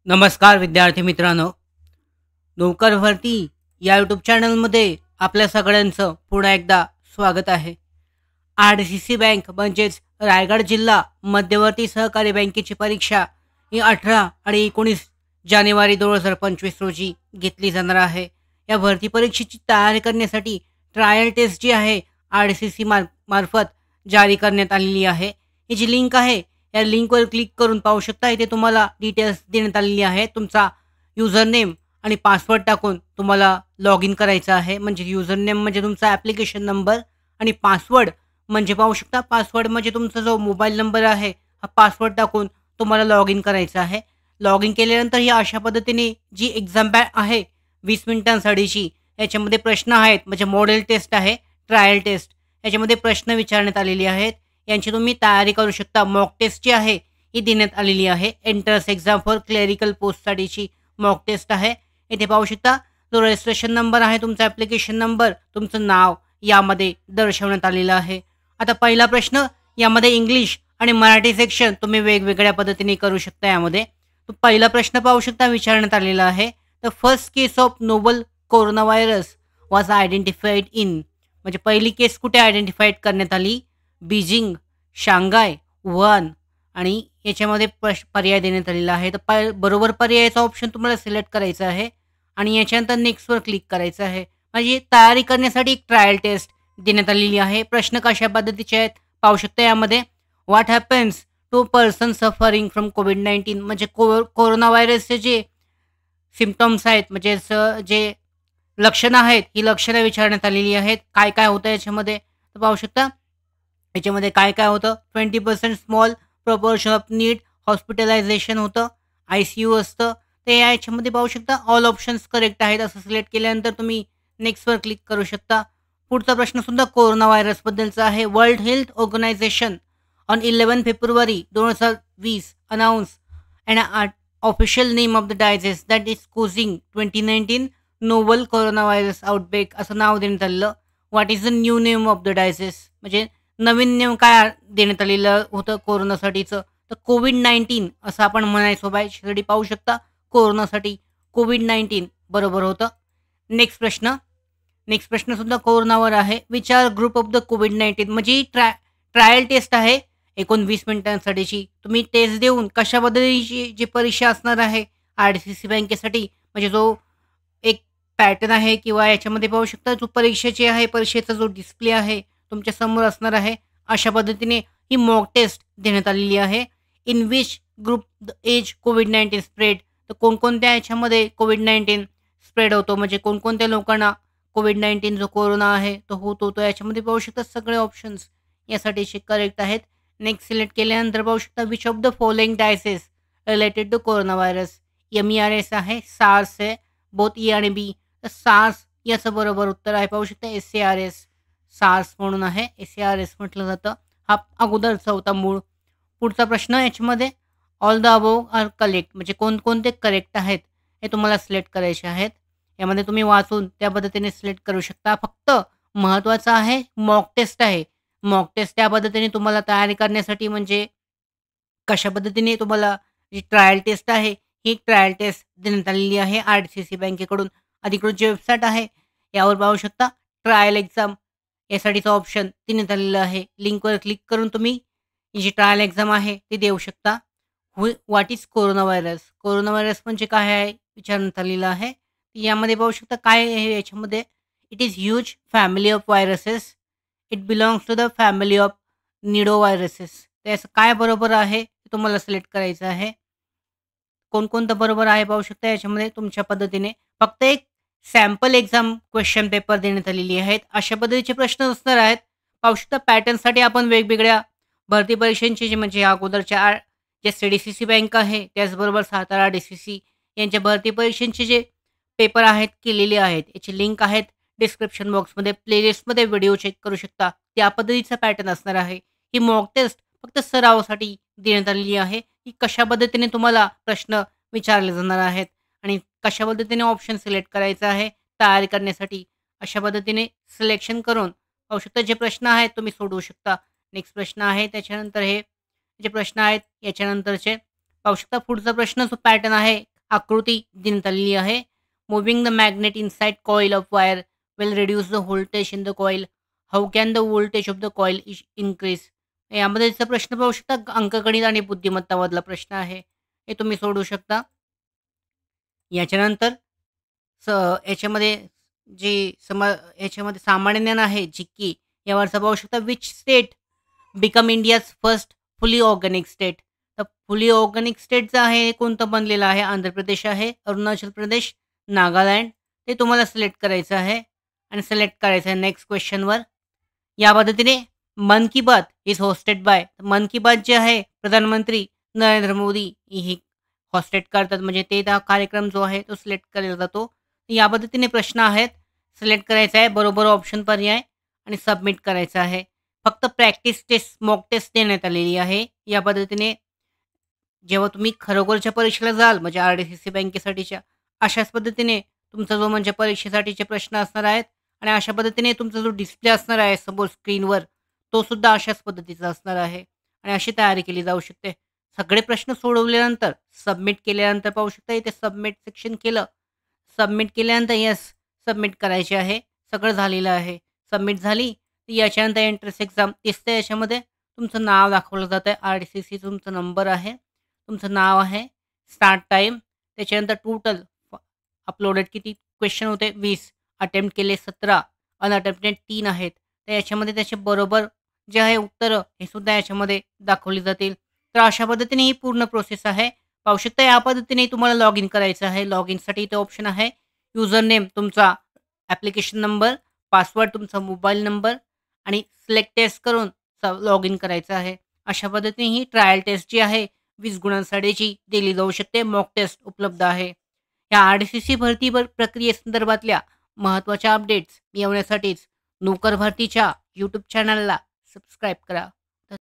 नमस्कार विद्यार्थी मित्रांनो. नोकर भरती या यूट्यूब चॅनलमध्ये आपल्या सगळ्यांचं पुन्हा एकदा स्वागत आहे. आर-डी-सी-सी बँक म्हणजेच रायगड जिल्हा मध्यवर्ती सहकारी बँकेची परीक्षा ही 18 आणि 19 जानेवारी 2025 रोजी घेतली जाणार आहे. या भरती परीक्षेची तयारी करण्यासाठी ट्रायल टेस्ट जी आहे आर-डी-सी-सी मार्फत जारी करण्यात आलेली आहे. ही जी लिंक आहे या लिंकवर क्लिक करून पाहू शकता. इथे तुम्हाला डिटेल्स देण्यात आलेली आहे. तुमचा युजर नेम आणि पासवर्ड टाकून तुम्हाला लॉग इन करायचं आहे. म्हणजे युजर नेम म्हणजे तुमचा ॲप्लिकेशन नंबर आणि पासवर्ड म्हणजे पाहू शकता पासवर्ड म्हणजे तुमचा जो मोबाईल नंबर आहे, हा पासवर्ड टाकून तुम्हाला लॉग इन करायचं आहे. लॉग इन केल्यानंतर ही अशा पद्धतीने जी एक्झाम आहे 20 मिनिटांसाठीची, याच्यामध्ये प्रश्न आहेत म्हणजे मॉडेल टेस्ट आहे, ट्रायल टेस्ट. याच्यामध्ये प्रश्न विचारण्यात आलेले आहेत. यांची तुम्ही तयारी करू शकता. मॉक टेस्ट जी आहे ही देण्यात आलेली आहे. एंट्रन्स एक्झाम फॉर क्लेरिकल पोस्टसाठीची मॉक टेस्ट आहे. इथे पाहू शकता जो रजिस्ट्रेशन नंबर आहे, तुमचा ॲप्लिकेशन नंबर, तुमचं नाव यामध्ये दर्शवण्यात आलेलं आहे. आता पहिला प्रश्न यामध्ये इंग्लिश आणि मराठी सेक्शन तुम्ही वेगवेगळ्या पद्धतीने करू शकता यामध्ये. तो पहिला प्रश्न पाहू शकता विचारण्यात आलेला आहे. The first case of novel corona virus was identified in. म्हणजे पहिली केस कुठे आयडेंटिफाईड करण्यात आली? बीजिंग, शांघाय, वुहान आणि याच्यामध्ये पर्याय देण्यात आलेला आहे. तर बरोबर पर्यायाचा ऑप्शन तुम्हाला सिलेक्ट करायचा आहे आणि याच्यानंतर नेक्स्टवर क्लिक करायचं आहे. म्हणजे तयारी करण्यासाठी एक ट्रायल टेस्ट देण्यात आलेली आहे. प्रश्न कशा पद्धतीचे आहेत पाहू शकता यामध्ये. What happens to person suffering from कोविड-19. म्हणजे कोरोना व्हायरसचे जे सिम्प्टम्स आहेत म्हणजे जे लक्षणं आहेत, ही लक्षणं विचारण्यात आलेली आहेत. काय काय होतं याच्यामध्ये तर पाहू शकता. याच्यामध्ये काय काय होतं? 20% small proportion of need hospitalisation होतं, आय-सी-यू असतं. ते याच्यामध्ये पाहू शकता ऑल ऑप्शन्स करेक्ट आहेत असं सिलेक्ट केल्यानंतर तुम्ही नेक्स्टवर क्लिक करू शकता. पुढचा प्रश्न सुद्धा कोरोना व्हायरसबद्दलचा आहे. World Health Organization on 11 February 2020 announce and official name of the disease that is causing 2019 novel corona virus outbreak असं नाव देण्यात आलेलं. What is the new name of the disease. म्हणजे नवीन नेम काय देण्यात आलेलं होतं कोरोनासाठीचं? तर कोविड-19 असं आपण म्हणायचो बायसाठी पाहू शकता. कोरोनासाठी कोविड-19 बरोबर होतं. नेक्स्ट प्रश्न. नेक्स्ट प्रश्न सुद्धा कोरोनावर आहे. Which are group of the कोविड-19. म्हणजे ही ट्रायल टेस्ट आहे 19 मिनिटांसाठीची. तुम्ही टेस्ट देऊन कशा पद्धतीची जी परीक्षा असणार आहे आर-डी-सी-सी बँकेसाठी म्हणजे जो एक पॅटर्न आहे किंवा याच्यामध्ये पाहू शकता जो परीक्षेची आहे, परीक्षेचा जो डिस्प्ले आहे तुमच्या समोर असणार आहे. अशा पद्धतीने ही मॉक टेस्ट देण्यात आलेली आहे. In which group the age कोविड-19 स्प्रेड. तर कोणकोणत्या याच्यामध्ये कोविड-19 स्प्रेड होतो म्हणजे कोणकोणत्या लोकांना कोविड-19 जो कोरोना आहे तो होत होतो. याच्यामध्ये पाहू शकता सगळे ऑप्शन्स यासाठीचे करेक्ट आहेत. नेक्स्ट सिलेक्ट केल्यानंतर पाहू शकता which of the following diseases related to corona virus. MERS आहे, सार्स आहे, बोथ ई आणि बी. तर सार्स याचं बरोबर उत्तर आहे. पाहू शकता एस-ए-आर-एस, सार्स म्हणून आहे. एस-ए-आर-एस म्हटलं जातं. हा अगोदरचा होता मूळ. पुढचा प्रश्न याच्यामध्ये all the above are correct. म्हणजे कोणकोणते करेक्ट आहेत हे तुम्हाला सिलेक्ट करायचे आहेत. यामध्ये तुम्ही वाचून त्या पद्धतीने सिलेक्ट करू शकता. फक्त महत्त्वाचं आहे मॉक टेस्ट आहे. मॉक टेस्ट त्या पद्धतीने तुम्हाला तयारी करण्यासाठी म्हणजे कशा पद्धतीने तुम्हाला जी ट्रायल टेस्ट आहे, ही ट्रायल टेस्ट देण्यात आलेली आहे आर-डी-सी-सी बँकेकडून. अधिकृत जी वेबसाईट आहे यावर पाहू शकता ट्रायल एक्झाम यासाठीचं ऑप्शन देण्यात आलेलं आहे. लिंकवर क्लिक करून तुम्ही ही जी ट्रायल एक्झाम आहे ती देऊ शकता. What is corona virus. Corona virus म्हणजे काय आहे विचारण्यात आलेलं आहे. यामध्ये पाहू शकता काय आहे याच्यामध्ये. It is huge family of viruses. It belongs to the family of nido viruses. ते असं काय बरोबर आहे ते तुम्हाला सिलेक्ट करायचं आहे. कोणकोणतं बरोबर आहे पाहू शकता याच्यामध्ये तुमच्या पद्धतीने. फक्त एक सॅम्पल एक्झाम क्वेश्चन पेपर देण्यात आलेली आहेत. अशा पद्धतीचे प्रश्न असणार आहेत. पाहू शकता पॅटर्नसाठी आपण वेगवेगळ्या भरती परीक्षांचे जे म्हणजे अगोदरच्या जे सी-डी-सी-सी बँक आहे, त्याचबरोबर सातारा डी-सी-सी यांच्या भरती परीक्षांचे जे पेपर आहेत केलेले आहेत. याची लिंक आहेत डिस्क्रिप्शन बॉक्समध्ये. प्लेलिस्टमध्ये व्हिडिओ चेक करू शकता. त्या पद्धतीचा पॅटर्न असणार आहे. ही मॉक टेस्ट फक्त सरावासाठी देण्यात आलेली आहे. की कशा पद्धतीने तुम्हाला प्रश्न विचारले जाणार आहेत आणि कशा पद्धतीने ऑप्शन सिलेक्ट करायचं आहे तयारी करण्यासाठी. अशा पद्धतीने सिलेक्शन करून पाहू शकता जे प्रश्न आहेत तुम्ही सोडवू शकता. नेक्स्ट प्रश्न आहे त्याच्यानंतर हे जे प्रश्न आहेत याच्यानंतरचे पाहू शकता. पुढचा प्रश्न जो पॅटर्न आहे आकृती देण्यात आलेली आहे. Moving the magnet inside coil of wire will reduce the voltage in the coil. How can the voltage of the coil increase. यामध्ये प्रश्न पाहू शकता, अंकगणित आणि बुद्धिमत्तामधला प्रश्न आहे. हे तुम्ही सोडवू शकता. याच्यानंतर स याच्यामध्ये जे याच्यामध्ये सामान्य ज्ञान आहे जी यावरचा पाहू शकता. Which state become India's first फुली ऑर्गॅनिक स्टेट. तर फुली ऑर्गॅनिक स्टेट जे आहे हे कोणतं बनलेलं आहे? आंध्र प्रदेश आहे, अरुणाचल प्रदेश, नागालँड. ते तुम्हाला सिलेक्ट करायचं आहे आणि सिलेक्ट करायचं आहे नेक्स्ट क्वेश्चनवर. या पद्धतीने मन की बात इज होस्टेड बाय. मन की बात जे आहे प्रधानमंत्री नरेंद्र मोदी हे हॉस्टेट करतात, म्हणजे ते त्या कार्यक्रम जो आहे तो सिलेक्ट केला जातो. या पद्धतीने प्रश्न आहेत. सिलेक्ट करायचा आहे बरोबर ऑप्शन पर्याय आणि सबमिट करायचं आहे. फक्त प्रॅक्टिस टेस्ट, मॉक टेस्ट देण्यात आलेली आहे. या पद्धतीने जेव्हा तुम्ही खरोखरच्या परीक्षेला जाल, म्हणजे आर-डी-सी-सी बँकेसाठीच्या, अशाच पद्धतीने तुमचा जो म्हणजे परीक्षेसाठीचे प्रश्न असणार आहेत आणि अशा पद्धतीने तुमचा जो डिस्प्ले असणार आहे समोर स्क्रीनवर, तो सुद्धा अशाच पद्धतीचा असणार आहे आणि अशी तयारी केली जाऊ शकते. सगळे प्रश्न सोडवल्यानंतर सबमिट केल्यानंतर पाहू शकता इथे सबमिट सेक्शन केलं. सबमिट केल्यानंतर येस सबमिट करायचे आहे. सगळं झालेलं आहे. सबमिट झाली तर याच्यानंतर एंट्रन्स एक्झाम दिसते. याच्यामध्ये तुमचं नाव दाखवलं जातं आहे. आर-डी-सी-सी तुमचा नंबर आहे. तुमचं नाव आहे. Start time. त्याच्यानंतर टोटल अपलोडेड किती क्वेश्चन होते? 20. अटेम्प्ट केले 17. अनअटेम्प्टेड 3 आहेत. तर याच्यामध्ये त्याचे बरोबर जे आहे उत्तरं हे सुद्धा याच्यामध्ये दाखवली जातील. तर अशा पद्धतीने ही पूर्ण प्रोसेस आहे. पाहू शकता या पद्धतीने तुम्हाला लॉग इन करायचं आहे. लॉग इनसाठी इथे ऑप्शन आहे. युजर नेम तुमचा ॲप्लिकेशन नंबर, पासवर्ड तुमचा मोबाईल नंबर आणि सिलेक्ट टेस्ट करून लॉग इन करायचं आहे. अशा पद्धतीने ही ट्रायल टेस्ट जी आहे 20 गुणांसाठीची दिली जाऊ शकते. मॉक टेस्ट उपलब्ध आहे. या आर-डी-सी-सी भरती प्रक्रियेसंदर्भातल्या महत्त्वाच्या अपडेट्स मिळवण्यासाठीच नोकर भरतीच्या यूट्यूब चॅनलला सबस्क्राईब करा.